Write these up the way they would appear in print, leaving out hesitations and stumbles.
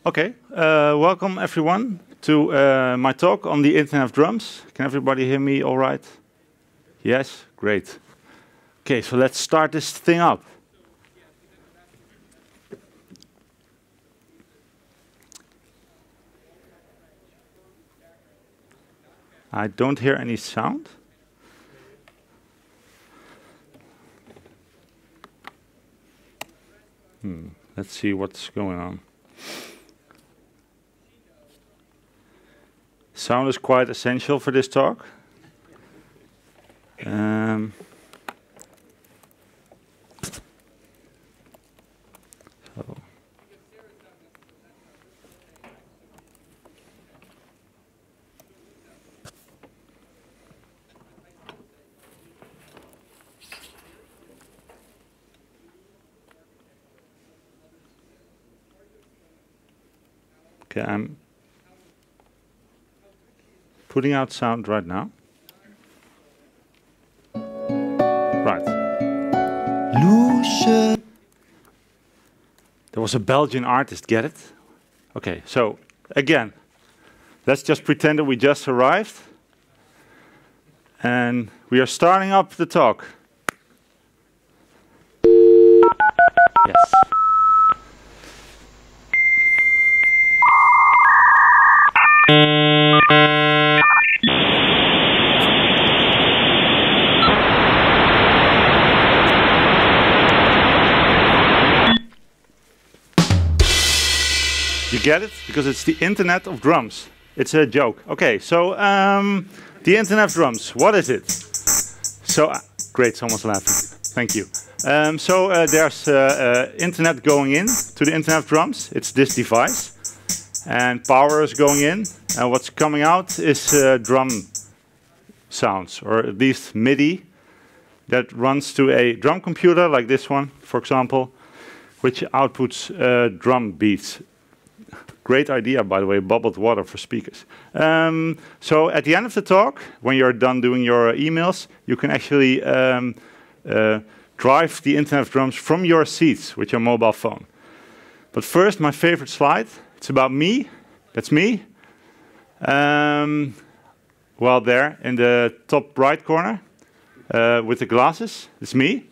Okay, welcome everyone to my talk on the Internet of Drums. Can everybody hear me all right? Yes, great. Okay, so let's start this thing up. I don't hear any sound. Let's see what's going on. Sound is quite essential for this talk. So. Okay, I'm putting out sound right now. Right. There was a Belgian artist, get it? Okay, so again, let's just pretend that we just arrived. And we are starting up the talk. Yes. You get it? Because it's the Internet of Drums. It's a joke. Okay, so the Internet of Drums, what is it? So, great, someone's laughing. Thank you. There's Internet going in to the Internet of Drums. It's this device. And power is going in. And what's coming out is drum sounds, or at least MIDI, that runs to a drum computer, like this one, for example, which outputs drum beats. Great idea, by the way, bubbled water for speakers. So at the end of the talk, when you're done doing your emails, you can actually drive the Internet of Drums from your seats with your mobile phone. But first, my favorite slide. It's about me. That's me. Well, there in the top right corner with the glasses. It's me.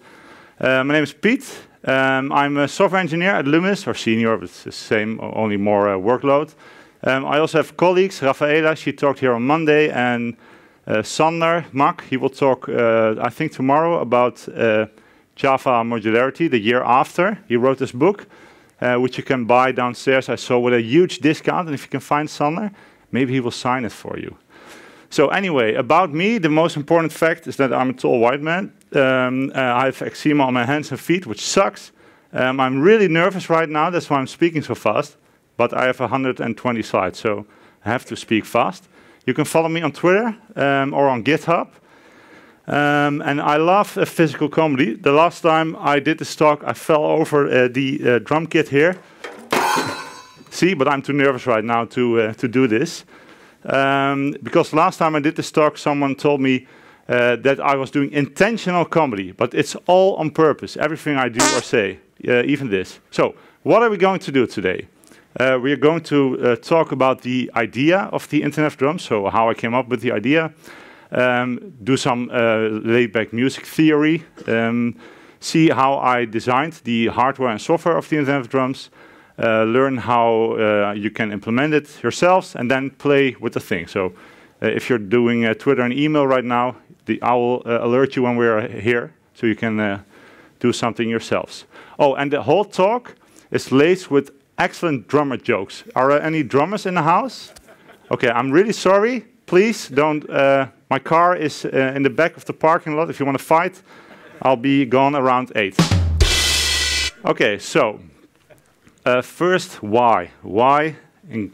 My name is Piet. I'm a software engineer at Luminis, or senior, but it's the same, only more workload. I also have colleagues, Rafaela, she talked here on Monday, and Sander Mak, he will talk, I think tomorrow, about Java modularity the year after. He wrote this book, which you can buy downstairs, I saw, with a huge discount, and if you can find Sander, maybe he will sign it for you. So anyway, about me, the most important fact is that I'm a tall white man. I have eczema on my hands and feet, which sucks. I'm really nervous right now, that's why I'm speaking so fast. But I have 120 slides, so I have to speak fast. You can follow me on Twitter or on GitHub. And I love physical comedy. The last time I did this talk, I fell over the drum kit here. See, but I'm too nervous right now to do this. Because last time I did this talk, someone told me that I was doing intentional comedy, but it's all on purpose, everything I do or say, even this. So, what are we going to do today? We are going to talk about the idea of the Internet of Drums, so how I came up with the idea, do some laid-back music theory, see how I designed the hardware and software of the Internet of Drums, learn how you can implement it yourselves, and then play with the thing. So if you're doing Twitter and email right now, I will alert you when we're here, so you can do something yourselves. Oh, and the whole talk is laced with excellent drummer jokes. Are there any drummers in the house? Okay, I'm really sorry. Please don't. My car is in the back of the parking lot. If you want to fight, I'll be gone around 8. Okay, so first, why? Why in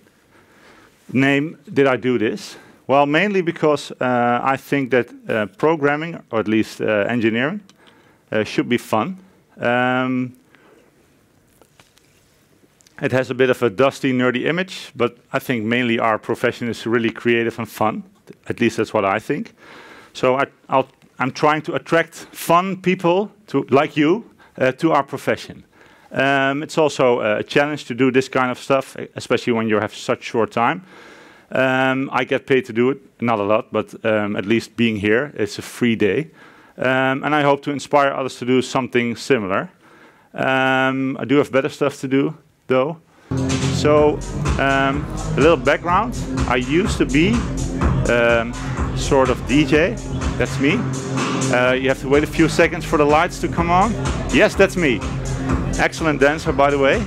name did I do this? Well, mainly because I think that programming, or at least engineering, should be fun. It has a bit of a dusty, nerdy image, but I think mainly our profession is really creative and fun. At least that's what I think. So I'm trying to attract fun people, like you, to our profession. It's also a challenge to do this kind of stuff, especially when you have such short time. I get paid to do it, not a lot, but at least being here, it's a free day. And I hope to inspire others to do something similar. I do have better stuff to do, though. So, a little background. I used to be sort of DJ. That's me. You have to wait a few seconds for the lights to come on. Yes, that's me. Excellent dancer, by the way.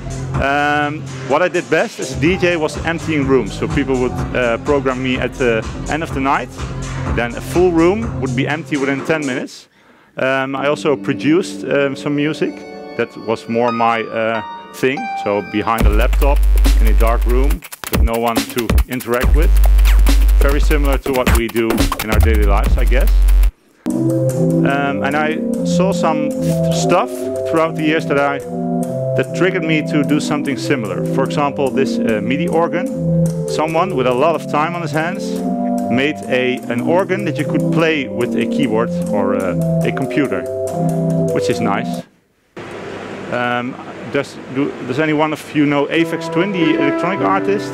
What I did best as a DJ was emptying rooms. So people would program me at the end of the night. Then a full room would be empty within 10 minutes. I also produced some music. That was more my thing. So behind a laptop in a dark room with no one to interact with. Very similar to what we do in our daily lives, I guess. And I saw some stuff throughout the years that triggered me to do something similar. For example, this MIDI organ. Someone with a lot of time on his hands made an organ that you could play with a keyboard or a computer, which is nice. Does any one of you know Aphex Twin, the electronic artist?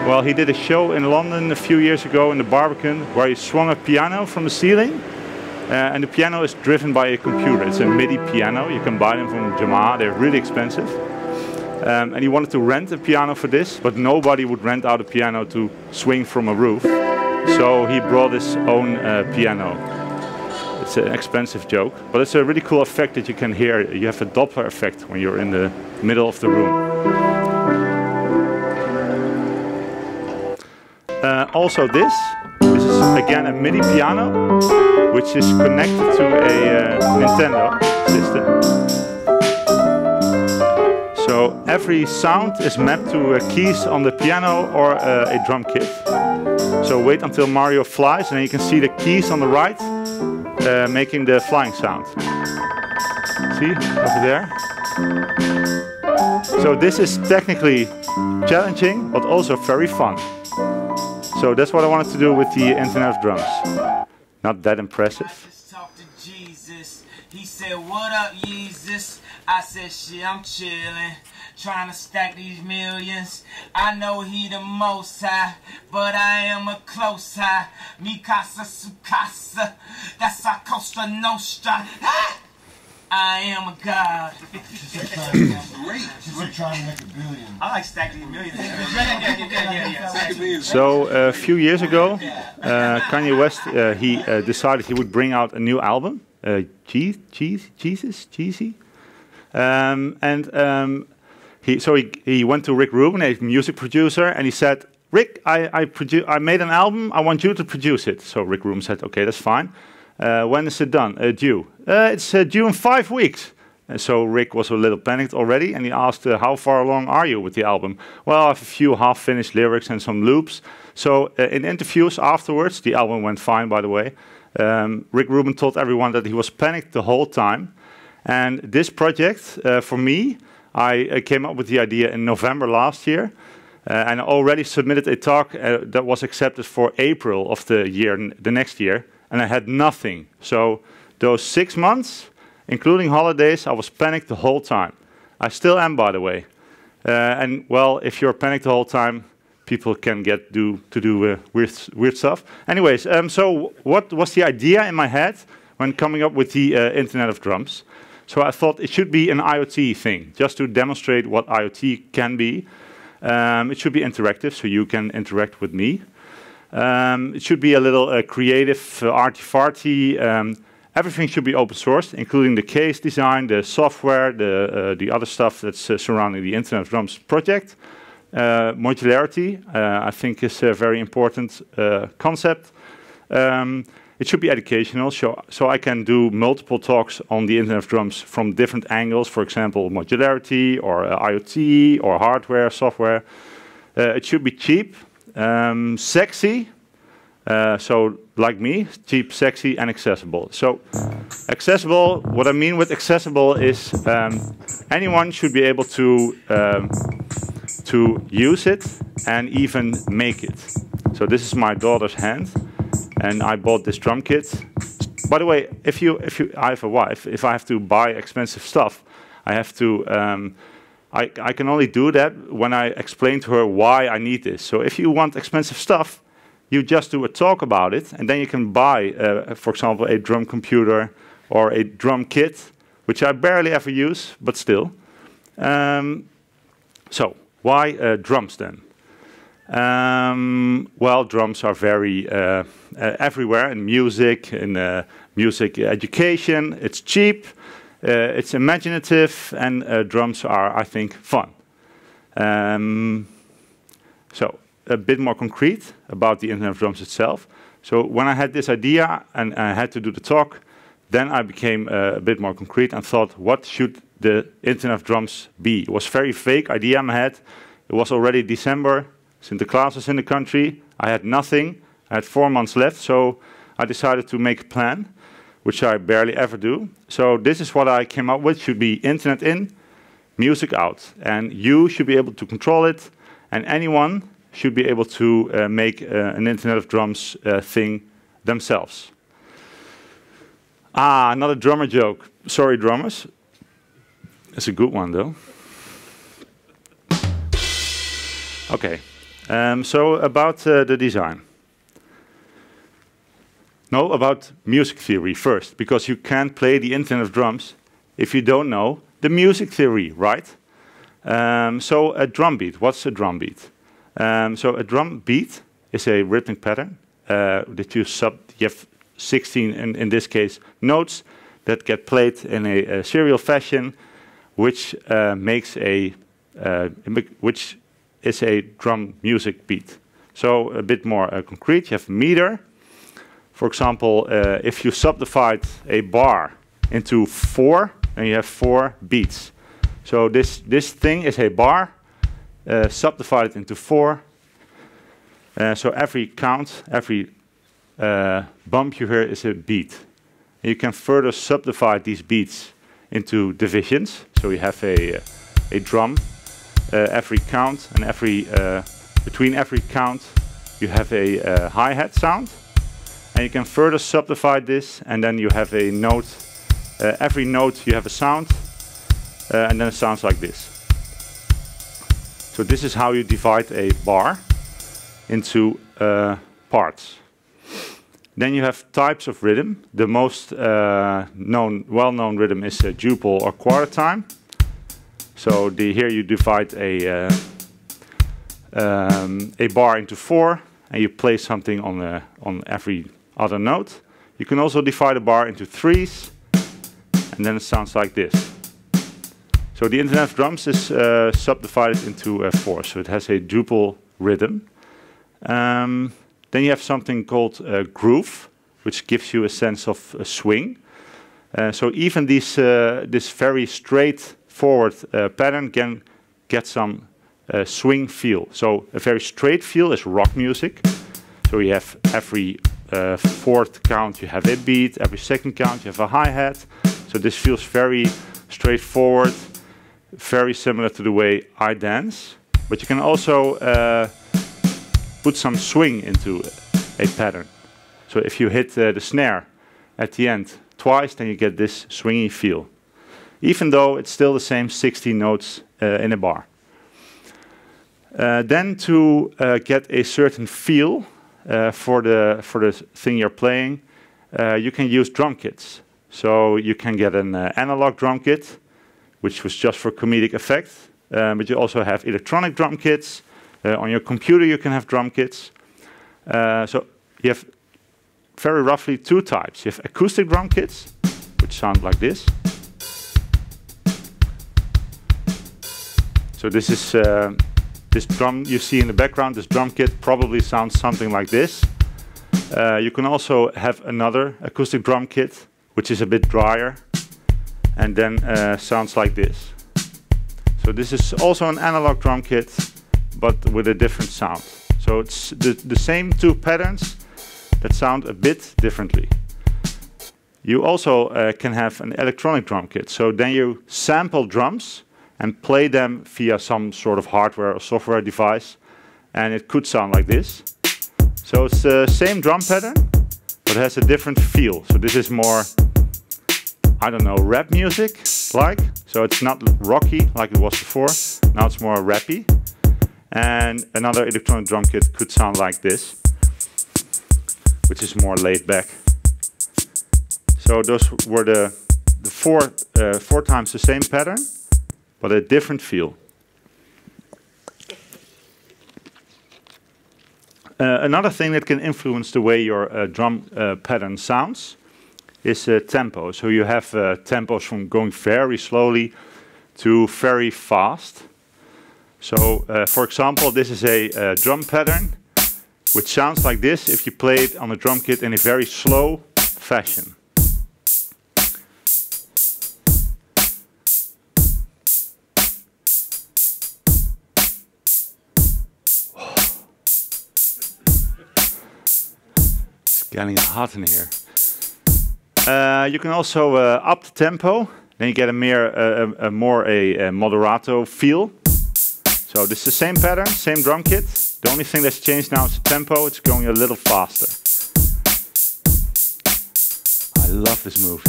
Well, he did a show in London a few years ago in the Barbican where he swung a piano from the ceiling. And the piano is driven by a computer. It's a MIDI piano. You can buy them from Yamaha. They're really expensive. And he wanted to rent a piano for this, but nobody would rent out a piano to swing from a roof. So he brought his own piano. It's an expensive joke, but it's a really cool effect that you can hear. You have a Doppler effect when you're in the middle of the room. Also this is again a MIDI piano, which is connected to a Nintendo system. So every sound is mapped to keys on the piano or a drum kit. So wait until Mario flies and then you can see the keys on the right making the flying sound. See, over there. So this is technically challenging, but also very fun. So that's what I wanted to do with the Internet of Drums. Not that impressive. I just talked to Jesus. He said, "What up, Jesus?" I said, "Shit, I'm chillin', trying to stack these millions. I know he the most high, but I am a close high. Mi casa su casa, that's our Costa Nostra. I am a god." We're trying to make a billion. I like stacking these millions. So a few years ago, Kanye West he decided he would bring out a new album, Cheesy. He went to Rick Rubin, a music producer, and he said, "Rick, I made an album. I want you to produce it." So Rick Rubin said, "Okay, that's fine. When is it done? Due? It's due in 5 weeks." And so Rick was a little panicked already, and he asked, "How far along are you with the album?" "Well, I have a few half-finished lyrics and some loops." So in interviews afterwards, the album went fine, by the way. Rick Rubin told everyone that he was panicked the whole time. And this project, for me, I came up with the idea in November last year. And I already submitted a talk that was accepted for April of the next year. And I had nothing. So those 6 months, including holidays, I was panicked the whole time. I still am, by the way. And well, if you're panicked the whole time, people can do weird stuff. Anyways, so what was the idea in my head when coming up with the Internet of Drums? So I thought it should be an IoT thing, just to demonstrate what IoT can be. It should be interactive, so you can interact with me. It should be a little creative, arty-farty. Everything should be open source, including the case design, the software, the other stuff that's surrounding the Internet of Drums project. Modularity, I think, is a very important concept. It should be educational, so I can do multiple talks on the Internet of Drums from different angles, for example, modularity, or IoT, or hardware, software. It should be cheap, sexy, so like me, cheap, sexy, and accessible. So accessible, what I mean with accessible is anyone should be able to use it and even make it. So this is my daughter's hand, and I bought this drum kit. By the way, if I have a wife, if I have to buy expensive stuff, I have to, I can only do that when I explain to her why I need this. So if you want expensive stuff, you just do a talk about it, and then you can buy, for example, a drum computer or a drum kit, which I barely ever use, but still. So why drums then? Well, drums are very everywhere in music, in music education. It's cheap, it's imaginative, and drums are, I think, fun. So a bit more concrete about the Internet of Drums itself. So when I had this idea and I had to do the talk, then I became a bit more concrete and thought, what should the Internet of Drums be? It was a very vague idea in my head. It was already December, Sinterklaas was in the country. I had nothing. I had 4 months left, so I decided to make a plan, which I barely ever do. So this is what I came up with. Should be internet in, music out. And you should be able to control it, and anyone should be able to make an Internet of Drums thing themselves. Ah, another drummer joke. Sorry, drummers. It's a good one, though. Okay, so about the design. No, about music theory first, because you can't play the Internet of Drums if you don't know the music theory, right? So a drum beat, what's a drum beat? So a drum beat is a rhythmic pattern that you have 16, in this case, notes that get played in a serial fashion, which makes a which is a drum music beat. So a bit more concrete. You have a meter. For example, if you subdivide a bar into 4, then you have 4 beats. So this thing is a bar subdivided into 4. So every count, every bump you hear is a beat. And you can further subdivide these beats into divisions. So you have a drum, every count, and between every count you have a hi-hat sound. And you can further subdivide this, and then you have a note. Every note you have a sound, and then it sounds like this. So this is how you divide a bar into parts. Then you have types of rhythm. The most well-known rhythm is Duple or quarter time. So here you divide a bar into 4, and you play something on every other note. You can also divide a bar into 3s, and then it sounds like this. So the Internet of Drums is subdivided into 4, so it has a duple rhythm. Then you have something called groove, which gives you a sense of a swing. So even this very straightforward pattern can get some swing feel. So a very straight feel is rock music. So you have every 4th count you have a beat, every 2nd count you have a hi-hat. So this feels very straightforward, very similar to the way I dance. But you can also put some swing into a pattern. So if you hit the snare at the end twice, then you get this swingy feel, even though it's still the same 16 notes in a bar. Then to get a certain feel for the thing you're playing, you can use drum kits. So you can get an analog drum kit, which was just for comedic effect, but you also have electronic drum kits. On your computer you can have drum kits. So you have very roughly 2 types. You have acoustic drum kits, which sound like this. So this is this drum you see in the background. This drum kit probably sounds something like this. You can also have another acoustic drum kit, which is a bit drier, and then sounds like this. So this is also an analog drum kit, but with a different sound. So it's the same 2 patterns that sound a bit differently. You also can have an electronic drum kit. So then you sample drums and play them via some sort of hardware or software device, and it could sound like this. So it's the same drum pattern, but it has a different feel. So this is more I don't know, rap music, like. So it's not rocky like it was before. Now it's more rappy. And another electronic drum kit could sound like this, which is more laid back. So those were the four times the same pattern, but a different feel. Another thing that can influence the way your drum pattern sounds is tempo. So you have tempos from going very slowly to very fast. So for example, this is a drum pattern which sounds like this if you play it on a drum kit in a very slow fashion. Getting hot in here. You can also up the tempo, then you get a more Moderato feel. So this is the same pattern, same drum kit. The only thing that's changed now is the tempo. It's going a little faster. I love this movie.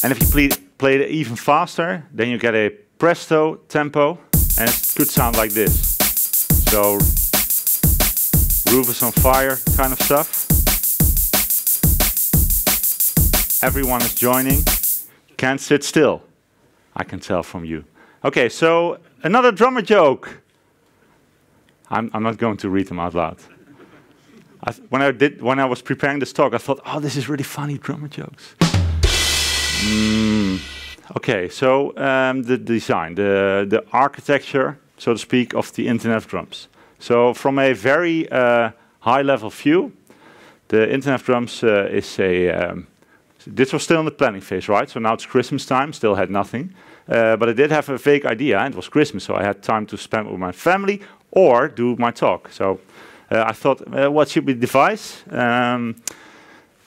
And if you play it even faster, then you get a Presto tempo, and it could sound like this. So roof is on fire kind of stuff. Everyone is joining. Can't sit still. I can tell from you. Okay, so another drummer joke. I'm not going to read them out loud. When I was preparing this talk, I thought, oh, this is really funny, drummer jokes. Okay, so the design, the architecture, so to speak, of the Internet of Drums. So from a very high-level view, the Internet of Drums is a... this was still in the planning phase, right? So now it's Christmas time, still had nothing. But I did have a vague idea, and it was Christmas, so I had time to spend with my family or do my talk. So I thought, what should be the device?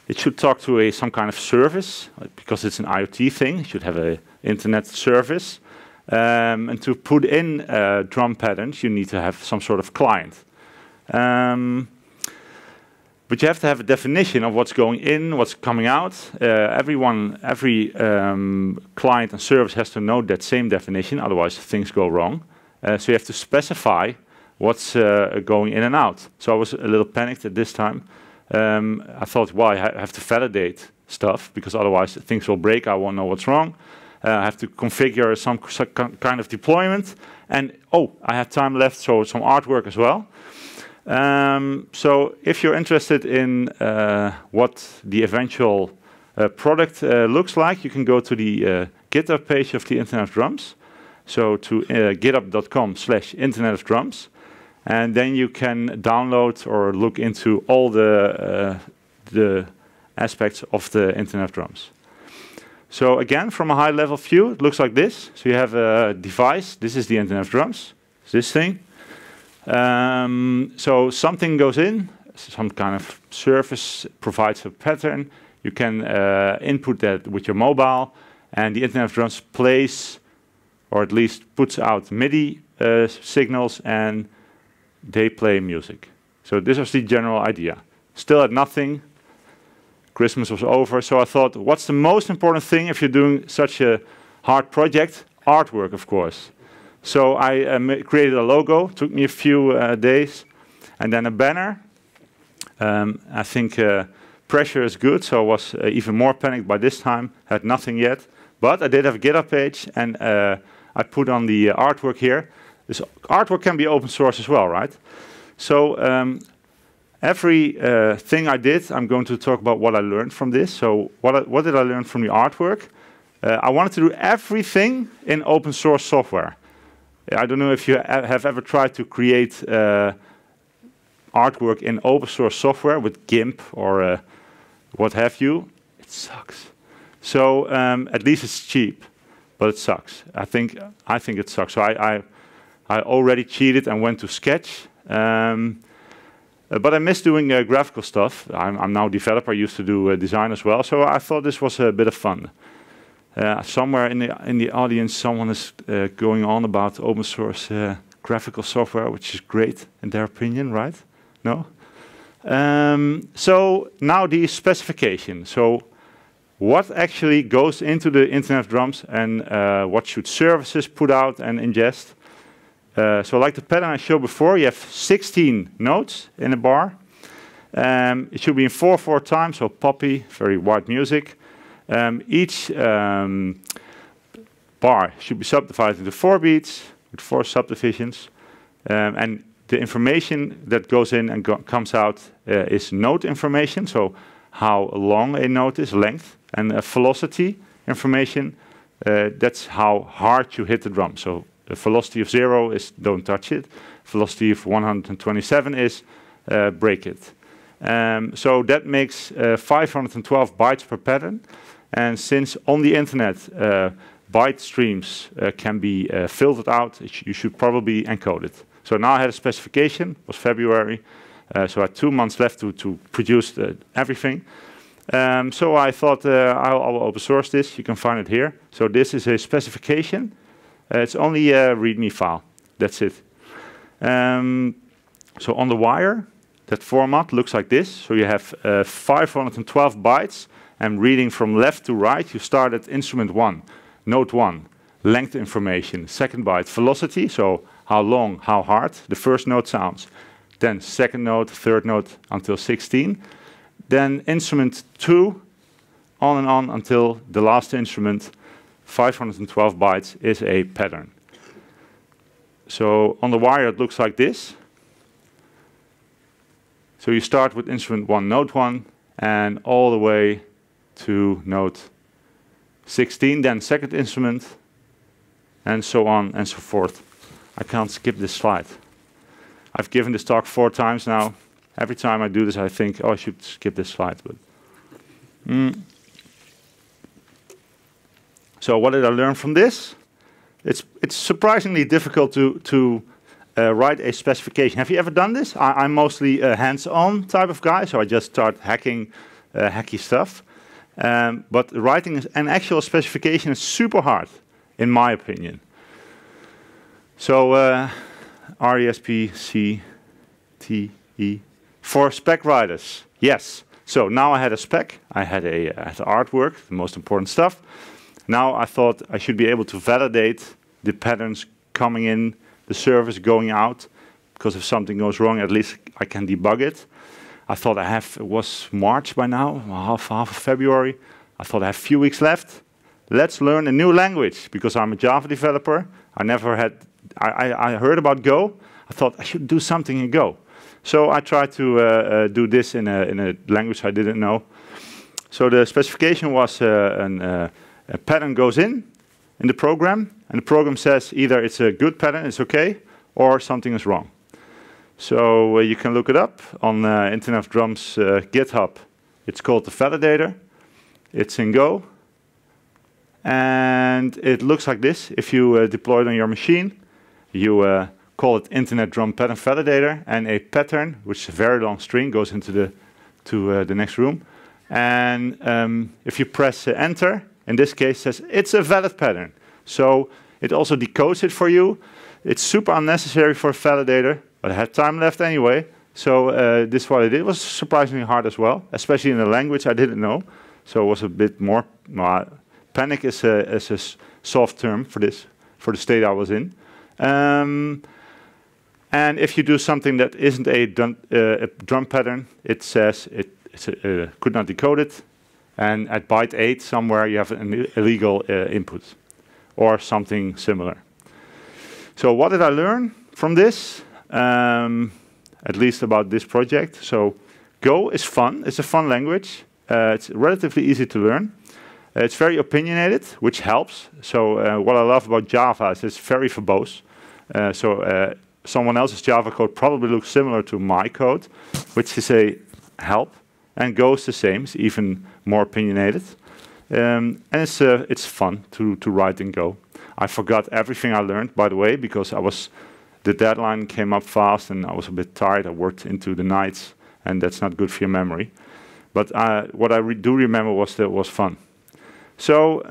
It should talk to some kind of service, because it's an IoT thing. It should have an internet service. And to put in drum patterns, you need to have some sort of client. But you have to have a definition of what's going in, what's coming out. Every client and service has to know that same definition, otherwise things go wrong. So you have to specify what's going in and out. So I was a little panicked at this time. I thought, well, I have to validate stuff, because otherwise things will break, I won't know what's wrong. I have to configure some kind of deployment. And, oh, I had time left, so some artwork as well. So if you're interested in what the eventual product looks like, you can go to the GitHub page of the Internet of Drums. So to github.com/Internet of Drums. And then you can download or look into all the aspects of the Internet of Drums. So again, from a high-level view, it looks like this. So you have a device. This is the Internet of Drums. It's this thing. So something goes in, some kind of service provides a pattern. You can input that with your mobile, and the Internet of Drums plays, or at least puts out MIDI signals, and they play music. So this was the general idea. Still had nothing. Christmas was over, so I thought, what's the most important thing if you're doing such a hard project? Artwork, of course. So I created a logo, took me a few days, and then a banner. I think pressure is good, so I was even more panicked by this time, had nothing yet. But I did have a GitHub page, and I put on the artwork here. This artwork can be open source as well, right? So every thing I did, I'm going to talk about what I learned from this. So what did I learn from the artwork? I wanted to do everything in open source software. I don't know if you have ever tried to create artwork in open source software with GIMP or what have you. It sucks. So at least it's cheap, but it sucks. I think it sucks. So I already cheated and went to Sketch. But I miss doing graphical stuff. I'm now a developer. I used to do design as well. So I thought this was a bit of fun. Somewhere in the audience, someone is going on about open source graphical software, which is great in their opinion, right? No? So now the specification. So what actually goes into the Internet of Drums, and what should services put out and ingest? So like the pattern I showed before, you have 16 notes in a bar. It should be in 4/4 time, so poppy, very white music. Each bar should be subdivided into 4 beats with 4 subdivisions. And the information that goes in and comes out is note information, so how long a note is, length, and velocity information. That's how hard you hit the drum. So the velocity of 0 is don't touch it. Velocity of 127 is break it. So that makes 512 bytes per pattern. And since on the internet byte streams can be filtered out, you should probably encode it. So now I had a specification, it was February, so I had 2 months left to produce everything. So I thought I'll open source this, you can find it here. So this is a specification, it's only a README file, that's it. So on the wire, that format looks like this. So you have 512 bytes, and reading from left to right, you start at instrument 1, note 1, length information, second byte, velocity, so how long, how hard the first note sounds. Then second note, third note until 16. Then instrument 2, on and on until the last instrument, 512 bytes is a pattern. So on the wire it looks like this. So you start with instrument 1, note 1, and all the way to note 16, then second instrument, and so on and so forth. I can't skip this slide. I've given this talk 4 times now. Every time I do this, I think, oh, I should skip this slide. But So what did I learn from this? It's surprisingly difficult to write a specification. Have you ever done this? I'm mostly a hands-on type of guy, so I just start hacking hacky stuff. But writing an actual specification is super hard, in my opinion. So RESPCTE for spec writers, yes. So now I had a spec, I had artwork, the most important stuff. Now I thought I should be able to validate the patterns coming in, the service going out, because if something goes wrong, at least I can debug it. I thought it was March by now, half of February. I thought I have a few weeks left. Let's learn a new language, because I'm a Java developer. I heard about Go. I thought I should do something in Go. So I tried to do this in a language I didn't know. So the specification was a pattern goes in the program, and the program says either it's a good pattern, it's okay, or something is wrong. So you can look it up on Internet of Drums GitHub. It's called the validator. It's in Go. And it looks like this. If you deploy it on your machine, you call it Internet Drum Pattern Validator, and a pattern, which is a very long string, goes into the next room. And if you press Enter, in this case, it says it's a valid pattern. So it also decodes it for you. It's super unnecessary for a validator, but I had time left anyway. So this is what I did. It was surprisingly hard as well, especially in a language I didn't know. So it was a bit more. Panic is a soft term for this, for the state I was in. And if you do something that isn't a drum pattern, it says it could not decode it. And at byte 8 somewhere you have an illegal input or something similar. So what did I learn from this? At least about this project. So Go is fun. It's a fun language. It's relatively easy to learn. It's very opinionated, which helps. So what I love about Java is it's very verbose. Someone else's Java code probably looks similar to my code, which is a help. And Go is the same. It's even more opinionated. And it's fun to write in Go. I forgot everything I learned, by the way, because the deadline came up fast and I was a bit tired. I worked into the nights, and that's not good for your memory. But what I do remember was that it was fun. So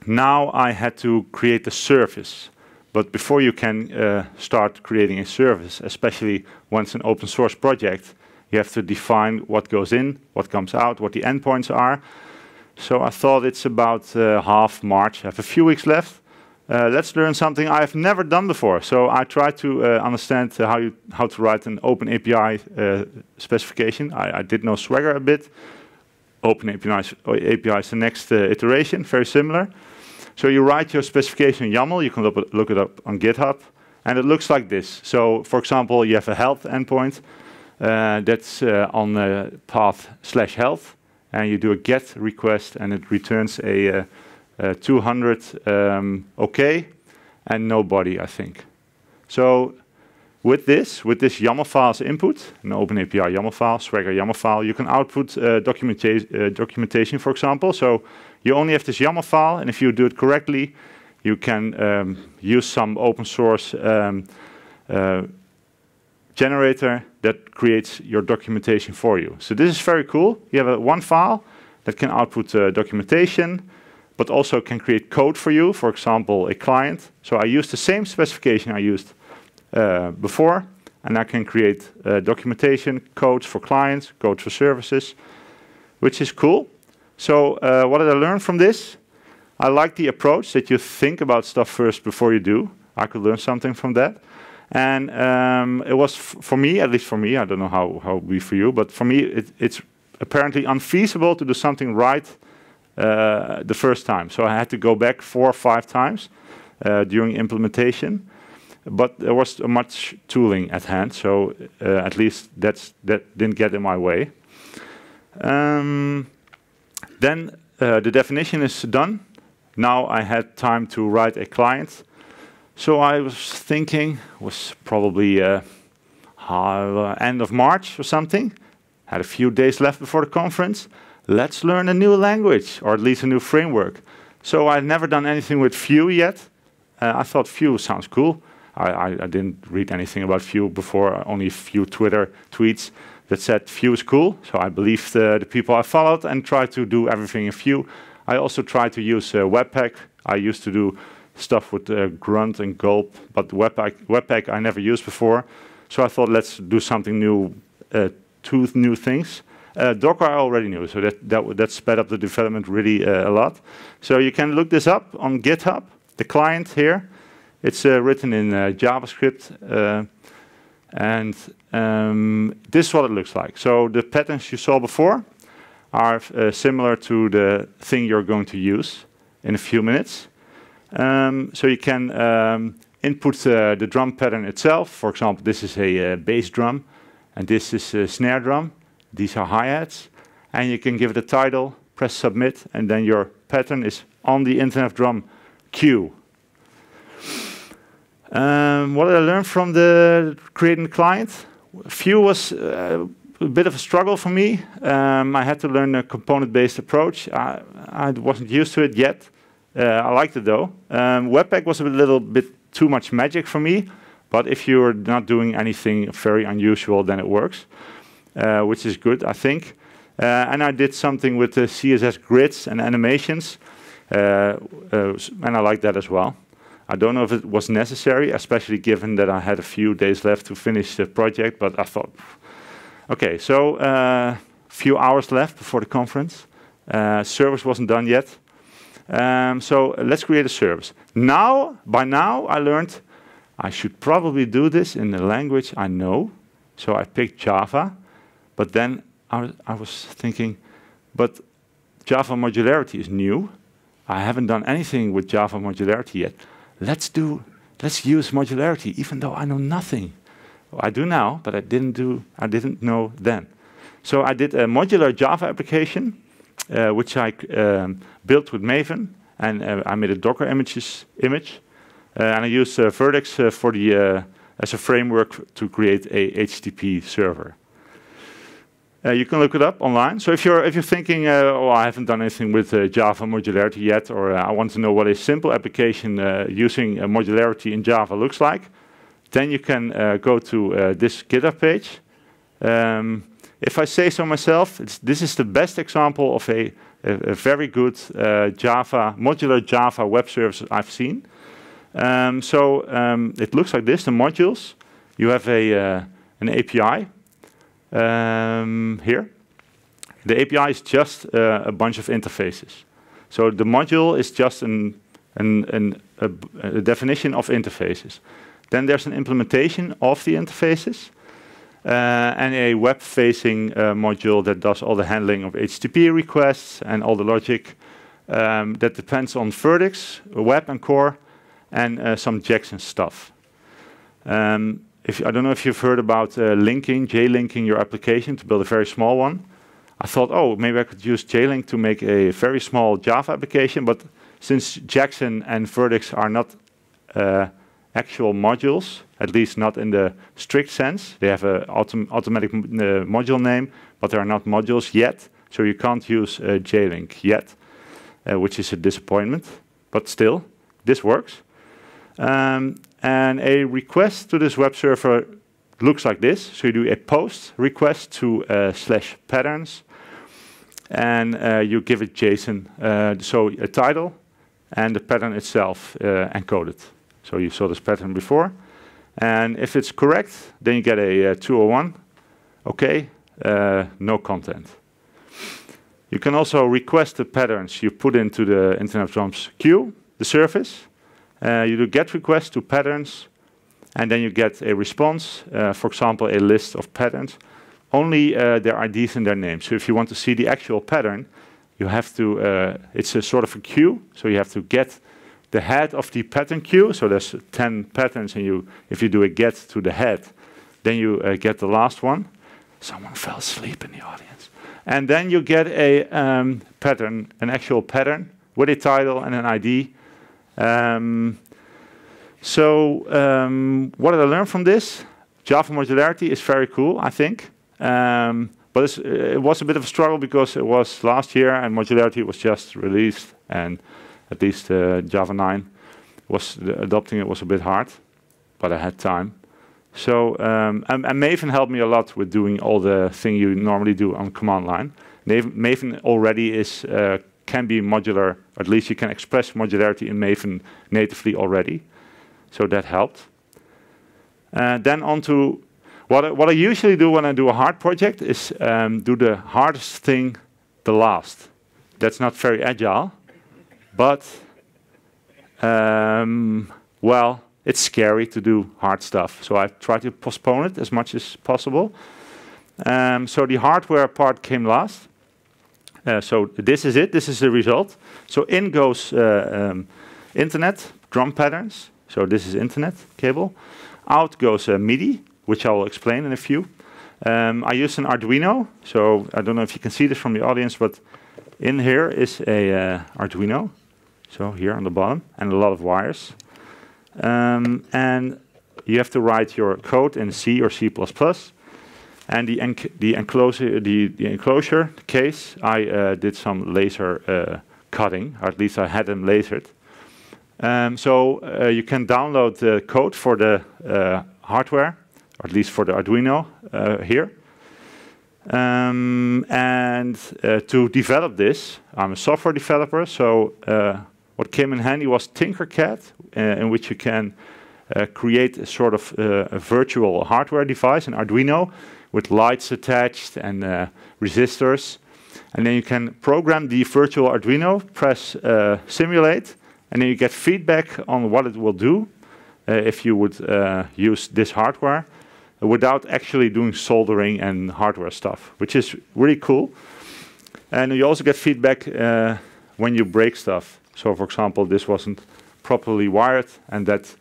now I had to create a service. But before you can start creating a service, especially when it's an open source project, You have to define what goes in, what comes out, what the endpoints are. So I thought it's about half March. I have a few weeks left. Let's learn something I've never done before. So I tried to understand how to write an Open API specification. I did know Swagger a bit. Open API is the next iteration, very similar. So you write your specification in YAML. You can look it up on GitHub. And it looks like this. So, for example, you have a health endpoint that's on path/health. And you do a GET request, and it returns a 200 OK and no body, I think. So with this YAML file as input, an OpenAPI YAML file, Swagger YAML file, you can output documentation, for example. So you only have this YAML file, and if you do it correctly, you can use some open source generator that creates your documentation for you. So this is very cool. You have one file that can output documentation, but also can create code for you, for example, a client. So I use the same specification I used before, and I can create documentation, codes for clients, codes for services, which is cool. So what did I learn from this? I like the approach that you think about stuff first before you do. I could learn something from that. And it was, for me, at least for me, I don't know how it will be for you, but for me, it's apparently unfeasible to do something right the first time. So I had to go back 4 or 5 times during implementation. But there was much tooling at hand, so at least that didn't get in my way. Then the definition is done. Now I had time to write a client. So I was thinking, was probably end of March or something. Had a few days left before the conference. Let's learn a new language, or at least a new framework. So I'd never done anything with Vue yet. I thought Vue sounds cool. I didn't read anything about Vue before, only a few Twitter tweets that said Vue is cool. So I believed the people I followed and tried to do everything in Vue. I also tried to use Webpack. I used to do stuff with Grunt and Gulp, but Webpack I never used before. So I thought, let's do something new, 2 new things. Docker I already knew, so that sped up the development really a lot. So you can look this up on GitHub, the client here. It's written in JavaScript, and this is what it looks like. So the patterns you saw before are similar to the thing you're going to use in a few minutes. So you can input the drum pattern itself. For example, this is a bass drum, and this is a snare drum. These are hi-hats. And you can give it a title, press submit, and then your pattern is on the Internet of Drum queue. What did I learn from the creating the client? Vue was a bit of a struggle for me. I had to learn a component-based approach. I wasn't used to it yet. I liked it though. Webpack was a little bit too much magic for me, but if you're not doing anything very unusual, then it works, which is good, I think. And I did something with the CSS grids and animations, and I like that as well. I don't know if it was necessary, especially given that I had a few days left to finish the project, but I thought, okay, so a few hours left before the conference. Service wasn't done yet. So let's create a service. By now, I learned I should probably do this in the language I know. So I picked Java, but then I was thinking, but Java modularity is new. I haven't done anything with Java modularity yet. Let's use modularity, even though I know nothing. Well, I do now, but I didn't know then. So I did a modular Java application, which I built with Maven, and I made a Docker image, and I used Vertex for as a framework to create a HTTP server. You can look it up online. So if you're thinking, oh, I haven't done anything with Java modularity yet, or I want to know what a simple application using modularity in Java looks like, then you can go to this GitHub page. If I say so myself, this is the best example of a very good modular Java web service I've seen. It looks like this, the modules. You have an API. here. The API is just a bunch of interfaces. So the module is just a definition of interfaces. Then there's an implementation of the interfaces and a web-facing module that does all the handling of HTTP requests and all the logic that depends on Verdix, web and core, and some Jackson stuff. I don't know if you've heard about J-linking your application to build a very small one. I thought, oh, maybe I could use J-link to make a very small Java application, but since Jackson and Verdix are not actual modules, at least not in the strict sense, they have an automatic module name, but they are not modules yet, so you can't use J-link yet, which is a disappointment, but still, this works. And a request to this web server looks like this. So you do a post request to /patterns, and you give it JSON, so a title and the pattern itself encoded. So you saw this pattern before. And if it's correct, then you get a 201. OK, no content. You can also request the patterns you put into the Internet of Drums queue, the service. You do GET request to patterns, and then you get a response, for example, a list of patterns. Only their IDs and their names. So if you want to see the actual pattern, you have to, it's a sort of a queue, so you have to get the head of the pattern queue. So there's 10 patterns, and if you do a get to the head, then you get the last one. Someone fell asleep in the audience. And then you get a pattern, an actual pattern, with a title and an ID. What did I learn from this? Java modularity is very cool, I think. But it was a bit of a struggle because it was last year and modularity was just released, and at least Java 9 adopting it was a bit hard, but I had time. So and Maven helped me a lot with doing all the thing you normally do on command line. Maven already can be modular, or at least you can express modularity in Maven natively already. So that helped. Then on to what I usually do when I do a hard project is do the hardest thing the last. That's not very agile, but well, it's scary to do hard stuff. So I try to postpone it as much as possible. So the hardware part came last. So this is it. This is the result. So in goes internet, drum patterns. So this is internet cable. Out goes MIDI, which I will explain in a few. I used an Arduino. So I don't know if you can see this from the audience, but in here is a Arduino. So here on the bottom, and a lot of wires. And you have to write your code in C or C++. And the enclosure case, I did some laser cutting, or at least I had them lasered. So you can download the code for the hardware, or at least for the Arduino here. And to develop this, I'm a software developer, so what came in handy was Tinkercad, in which you can create a sort of a virtual hardware device, an Arduino, with lights attached and resistors. And then you can program the virtual Arduino, press simulate, and then you get feedback on what it will do if you would use this hardware without actually doing soldering and hardware stuff, which is really cool. And you also get feedback when you break stuff. So for example, this wasn't properly wired, and that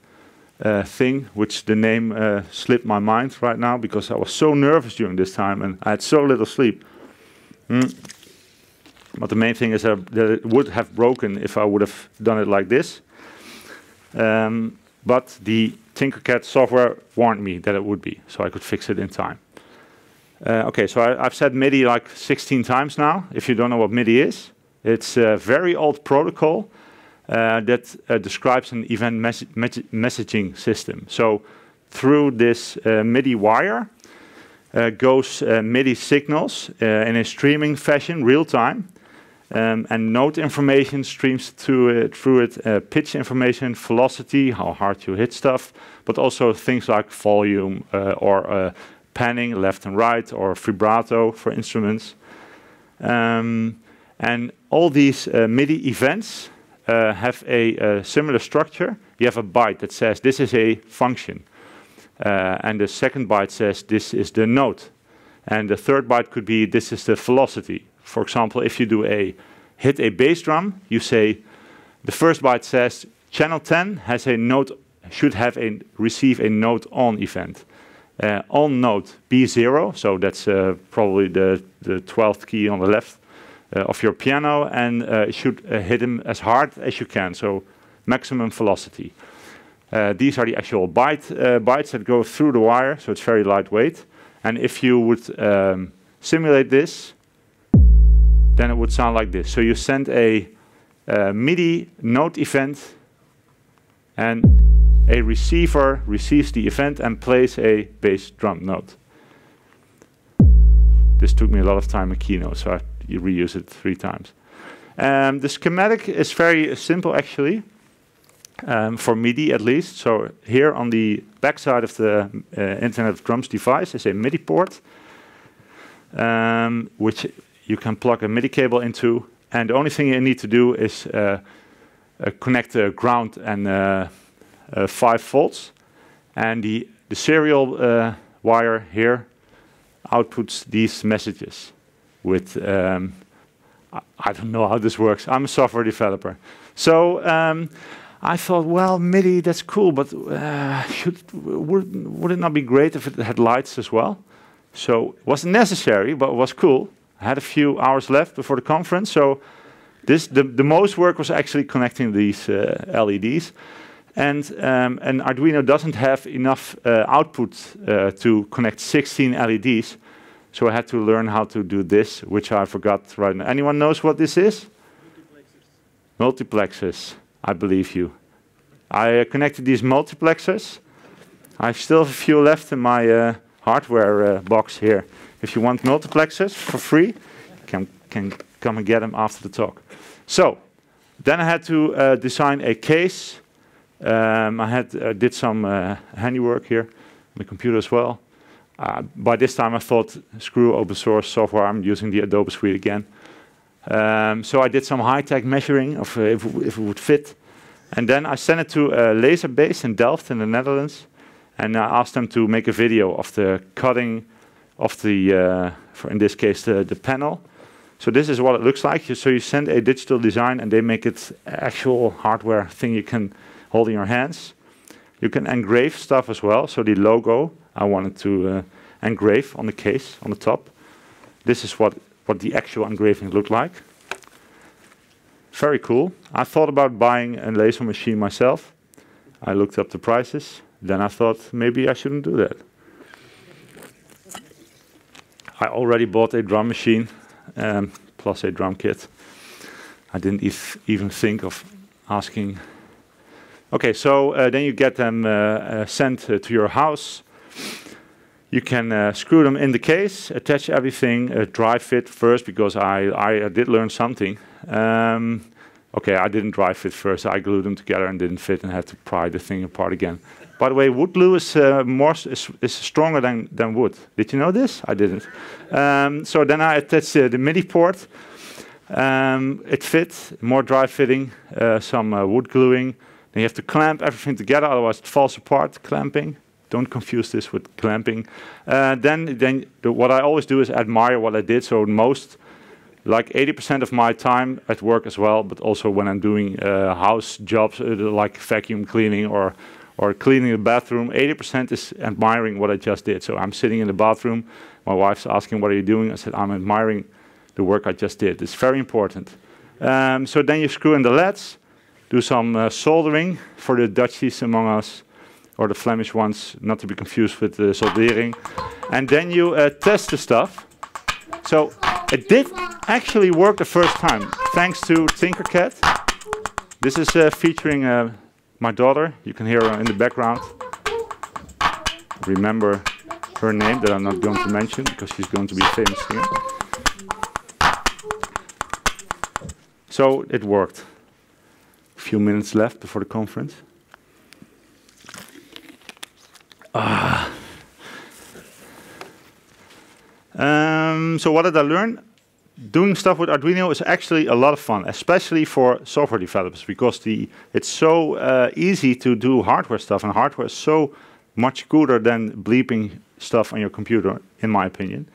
thing, which the name slipped my mind right now because I was so nervous during this time and I had so little sleep. But the main thing is that it would have broken if I would have done it like this. But the Tinkercad software warned me that it would be, so I could fix it in time. Okay, so I've said MIDI like 16 times now. If you don't know what MIDI is, it's a very old protocol that describes an event messaging system. So through this MIDI wire goes MIDI signals in a streaming fashion, real time, and note information streams through it, pitch information, velocity, how hard you hit stuff, but also things like volume or panning left and right, or vibrato for instruments. And all these MIDI events have a similar structure. You have a byte that says this is a function. And the second byte says this is the note. And the third byte could be this is the velocity. For example, if you do hit a bass drum, you say the first byte says channel 10 has a note, should have receive a note on event. On note B0, so that's probably the 12th key on the left of your piano, and it should hit him as hard as you can, so maximum velocity. These are the actual bytes that go through the wire, so it's very lightweight. And if you would simulate this, then it would sound like this. So you send a MIDI note event, and a receiver receives the event and plays a bass drum note. This took me a lot of time in Keynote, so you reuse it 3 times. The schematic is very simple, actually, for MIDI at least. So here on the back side of the Internet of Drums device is a MIDI port, which you can plug a MIDI cable into. And the only thing you need to do is connect the ground and 5 volts. And the serial wire here outputs these messages with, I don't know how this works. I'm a software developer. So I thought, well, MIDI, that's cool, but would it not be great if it had lights as well? So it wasn't necessary, but it was cool. I had a few hours left before the conference, so the most work was actually connecting these LEDs. And Arduino doesn't have enough output to connect 16 LEDs, so I had to learn how to do this, which I forgot right now. Anyone knows what this is? Multiplexers, I believe you. I connected these multiplexers. I still have a few left in my hardware box here. If you want multiplexers for free, you can come and get them after the talk. So, then I had to design a case. I did some handiwork here on the computer as well. By this time I thought, screw open source software, I'm using the Adobe Suite again. So I did some high-tech measuring of if it would fit. And then I sent it to Laserbase in Delft in the Netherlands. And I asked them to make a video of the cutting of the, in this case, the panel. So this is what it looks like. So you send a digital design and they make it actual hardware thing you can hold in your hands. You can engrave stuff as well. So the logo, I wanted to engrave on the case, on the top. This is what the actual engraving looked like. Very cool. I thought about buying a laser machine myself. I looked up the prices. Then I thought maybe I shouldn't do that. I already bought a drum machine plus a drum kit. I didn't even think of asking. Okay, so then you get them sent to your house. You can screw them in the case, attach everything, dry fit first, because I did learn something. Okay, I didn't dry fit first. I glued them together and didn't fit and had to pry the thing apart again. By the way, wood glue is stronger than wood. Did you know this? I didn't. So then I attached the MIDI port. It fit, more dry fitting, some wood gluing. Then you have to clamp everything together, otherwise it falls apart, clamping. Don't confuse this with clamping. Then what I always do is admire what I did. So like 80% of my time at work as well, but also when I'm doing house jobs like vacuum cleaning or cleaning the bathroom, 80% is admiring what I just did. So I'm sitting in the bathroom, my wife's asking, what are you doing? I said, I'm admiring the work I just did. It's very important. So then you screw in the LEDs, do some soldering for the Dutchies among us, or the Flemish ones, not to be confused with soldering. And then you test the stuff. So it did actually work the first time, thanks to Tinkercad. This is featuring my daughter. You can hear her in the background. Remember her name that I'm not going to mention because she's going to be a famous singer. So it worked. A few minutes left before the conference. So what did I learn? Doing stuff with Arduino is actually a lot of fun, especially for software developers, because it's so easy to do hardware stuff, and hardware is so much cooler than bleeping stuff on your computer, in my opinion.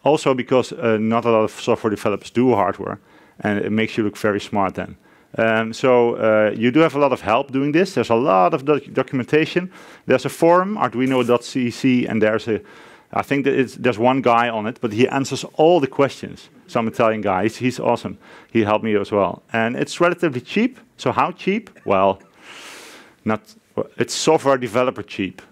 Also because not a lot of software developers do hardware, and it makes you look very smart then. You do have a lot of help doing this. There's a lot of documentation. There's a forum, arduino.cc, and I think that there's one guy on it, but he answers all the questions. Some Italian guy. He's awesome. He helped me as well. And it's relatively cheap. So how cheap? Well, it's software developer cheap.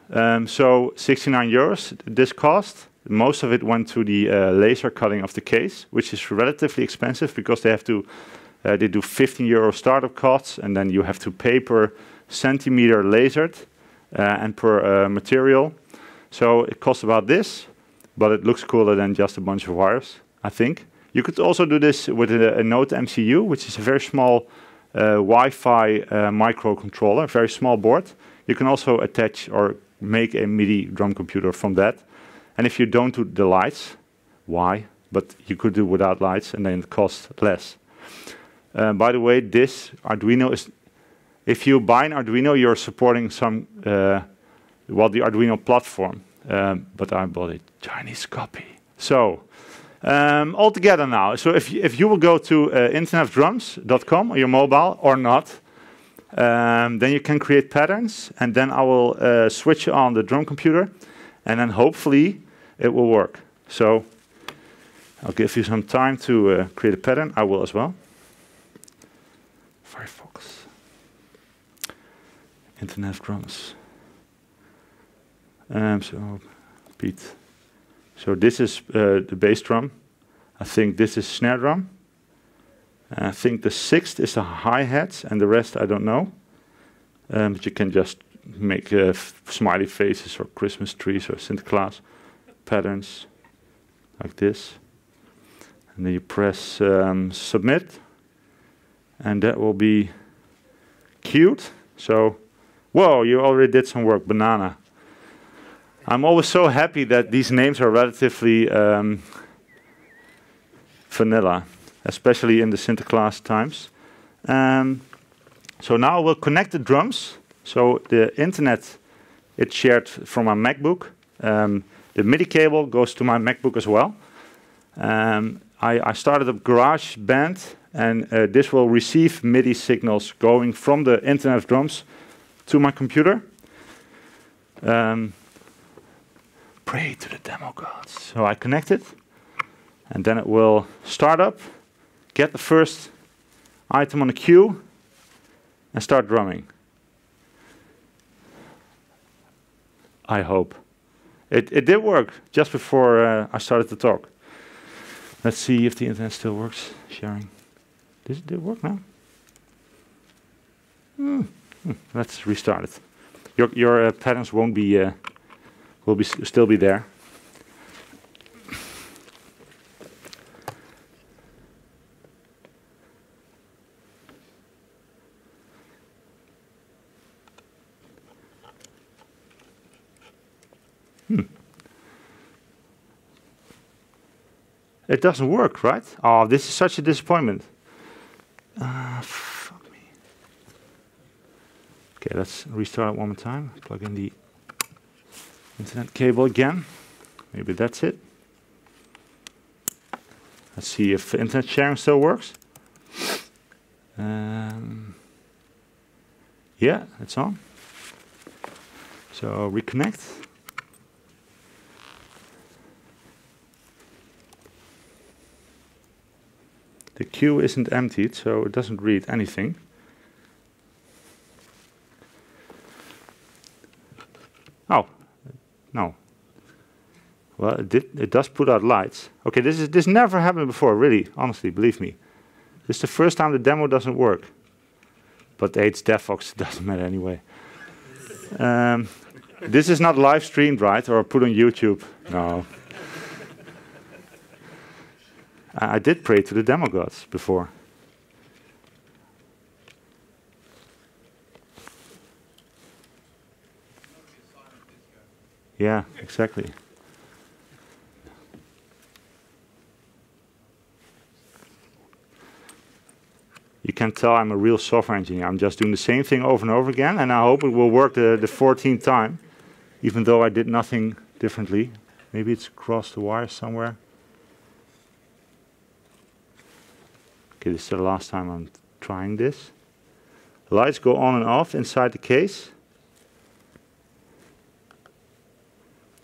So 69 euros this cost. Most of it went to the laser cutting of the case, which is relatively expensive because they do 15 euro startup costs, and then you have to pay per centimeter lasered and per material. So it costs about this, but it looks cooler than just a bunch of wires, I think. You could also do this with a Node MCU, which is a very small Wi-Fi microcontroller, very small board. You can also attach or make a MIDI drum computer from that. And if you don't do the lights, why? But you could do without lights, and then it costs less. By the way, this Arduino is, if you buy an Arduino, you're supporting the Arduino platform. But I bought a Chinese copy. So, all together now. So if you will go to internetofdrums.com on your mobile or not, then you can create patterns, and then I will switch on the drum computer, and then hopefully it will work. So I'll give you some time to create a pattern. I will as well. Firefox. Internet of Drums. So beat. So this is the bass drum. I think this is snare drum. I think the 6th is the hi-hats, and the rest I don't know. But you can just make smiley faces or Christmas trees or Santa Claus patterns like this. And then you press submit, and that will be cute. So, whoa, you already did some work, banana. I'm always so happy that these names are relatively vanilla, especially in the Santa Claus times. So now we'll connect the drums. So the internet, it's shared from my MacBook. The MIDI cable goes to my MacBook as well. I started up GarageBand, and this will receive MIDI signals going from the Internet of Drums to my computer. Pray to the demo gods. So I connect it, and then it will start up, get the first item on the queue, and start drumming. I hope. It did work just before I started to talk. Let's see if the internet still works. Sharing. Did it work now? Let's restart it. Your patterns won't be will still be there. It doesn't work, right? Oh, this is such a disappointment. Fuck me. Okay, let's restart it one more time. Plug in the internet cable again. Maybe that's it. Let's see if internet sharing still works. Yeah, it's on. So reconnect. The queue isn't emptied, so it doesn't read anything. Oh, no. Well, it does put out lights. Okay, this never happened before, really, honestly, believe me. This is the first time the demo doesn't work. But hey, it's Devoxx, it doesn't matter anyway. This is not live streamed, right, or put on YouTube. No. I did pray to the demo gods before. Yeah, exactly. you can tell I'm a real software engineer. I'm just doing the same thing over and over again, and I hope it will work the 14th time, even though I did nothing differently. Maybe it's across the wire somewhere. Okay, this is the last time I'm trying this. Lights go on and off inside the case.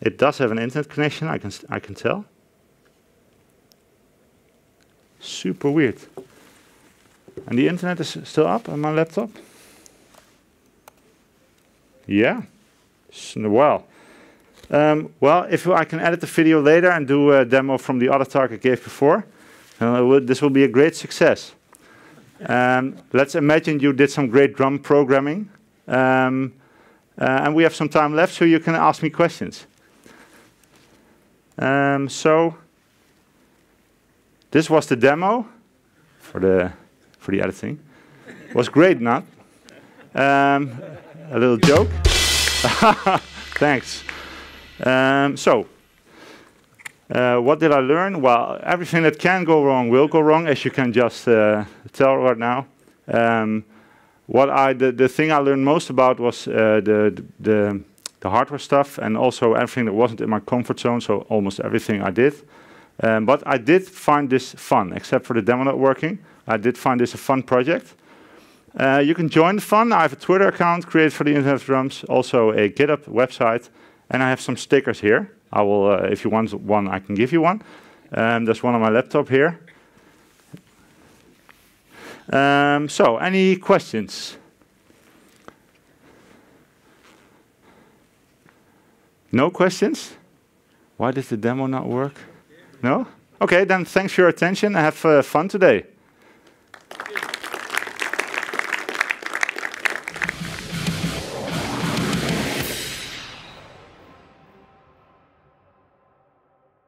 It does have an internet connection, I can tell. Super weird. And the internet is still up on my laptop? Yeah? Well, if I can edit the video later and do a demo from the other talk I gave before, this will be a great success. Let's imagine you did some great drum programming, and we have some time left, so you can ask me questions. So this was the demo for the editing. It was great, not? A little joke. Thanks. What did I learn? Well, everything that can go wrong will go wrong, as you can just tell right now. The thing I learned most about was the hardware stuff, and also everything that wasn't in my comfort zone, so almost everything I did. But I did find this fun, except for the demo not working. I did find this a fun project. You can join the fun. I have a Twitter account created for the Internet of Drums, also a GitHub website, and I have some stickers here. I will, if you want one, I can give you one. There's one on my laptop here. So, any questions? No questions? Why did the demo not work? No? Okay, then thanks for your attention and have fun today.